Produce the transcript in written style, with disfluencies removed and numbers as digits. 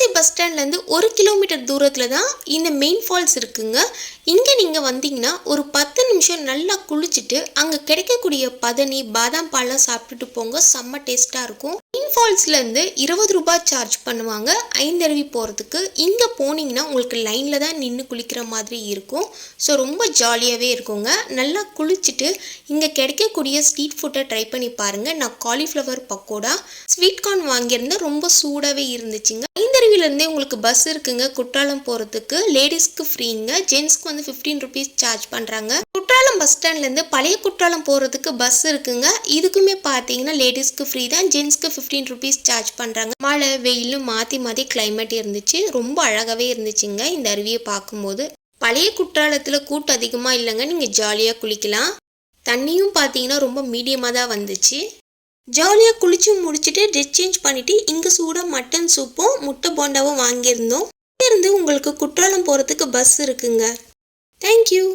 Sivakasi bus ஸ்டாண்ட்லேருந்து 1 kilometre தூரத்தில் தான் இந்த மெயின் ஃபால்ஸ் இருக்குங்க. இங்கே நீங்கள் வந்தீங்கன்னா ஒரு 10 நிமிஷம் நல்லா குளிச்சுட்டு அங்கே கிடைக்கக்கூடிய பதனி பாதாம் பால்லாம் சாப்பிட்டுட்டு போங்க. செம்ம டேஸ்ட்டாக இருக்கும். மெயின் ஃபால்ஸ்லேருந்து 20 ரூபாய் சார்ஜ் பண்ணுவாங்க ஐந்தருவி போகிறதுக்கு. இங்கே போனீங்கன்னா உங்களுக்கு லைனில் தான் நின்று குளிக்கிற மாதிரி இருக்கும். ஸோ ரொம்ப ஜாலியாகவே இருக்குங்க. நல்லா குளிச்சுட்டு இங்கே கிடைக்கக்கூடிய ஸ்ட்ரீட் ஃபுட்டை ட்ரை பண்ணி பாருங்கள். நான் காலிஃப்ளவர் பக்கோடா ஸ்வீட் கார்ன் வாங்கியிருந்தேன். ரொம்ப சூடாகவே இருந்துச்சுங்க. ஐந்தருவிலேருந்தே உங்களுக்கு பஸ் இருக்குங்க குற்றாலம் போகிறதுக்கு. லேடிஸ்க்கு ஃப்ரீங்க, ஜென்ஸ்க்கு வந்து 15 ருபீஸ் சார்ஜ் பண்ணுறாங்க. குற்றாலம் பஸ் ஸ்டாண்ட்லேருந்து பழைய குற்றாலம் போகிறதுக்கு பஸ் இருக்குங்க. இதுக்குமே பார்த்தீங்கன்னா லேடிஸ்க்கு ஃப்ரீ தான், ஜென்ஸ்க்கு 15 ருபீஸ் சார்ஜ் பண்ணுறாங்க. மழை வெயிலும் மாற்றி மாற்றி கிளைமேட் இருந்துச்சு. ரொம்ப அழகாகவே இருந்துச்சுங்க இந்த அருவியை பார்க்கும்போது. பழைய குற்றாலத்தில் கூட்டம் அதிகமாக இல்லைங்க, நீங்கள் ஜாலியாக குளிக்கலாம். தண்ணியும் பார்த்தீங்கன்னா ரொம்ப மீடியமாக தான் வந்துச்சு. ஜாலியாக குளிச்சு முடிச்சுட்டு ட்ரெஸ் சேஞ்ச் பண்ணிவிட்டு இங்கே சூடாக மட்டன் சூப்பும் முட்டை போண்டாவும் வாங்கியிருந்தோம். இங்கேருந்து உங்களுக்கு குற்றாலம் போகிறதுக்கு பஸ் இருக்குங்க. தேங்க்யூ.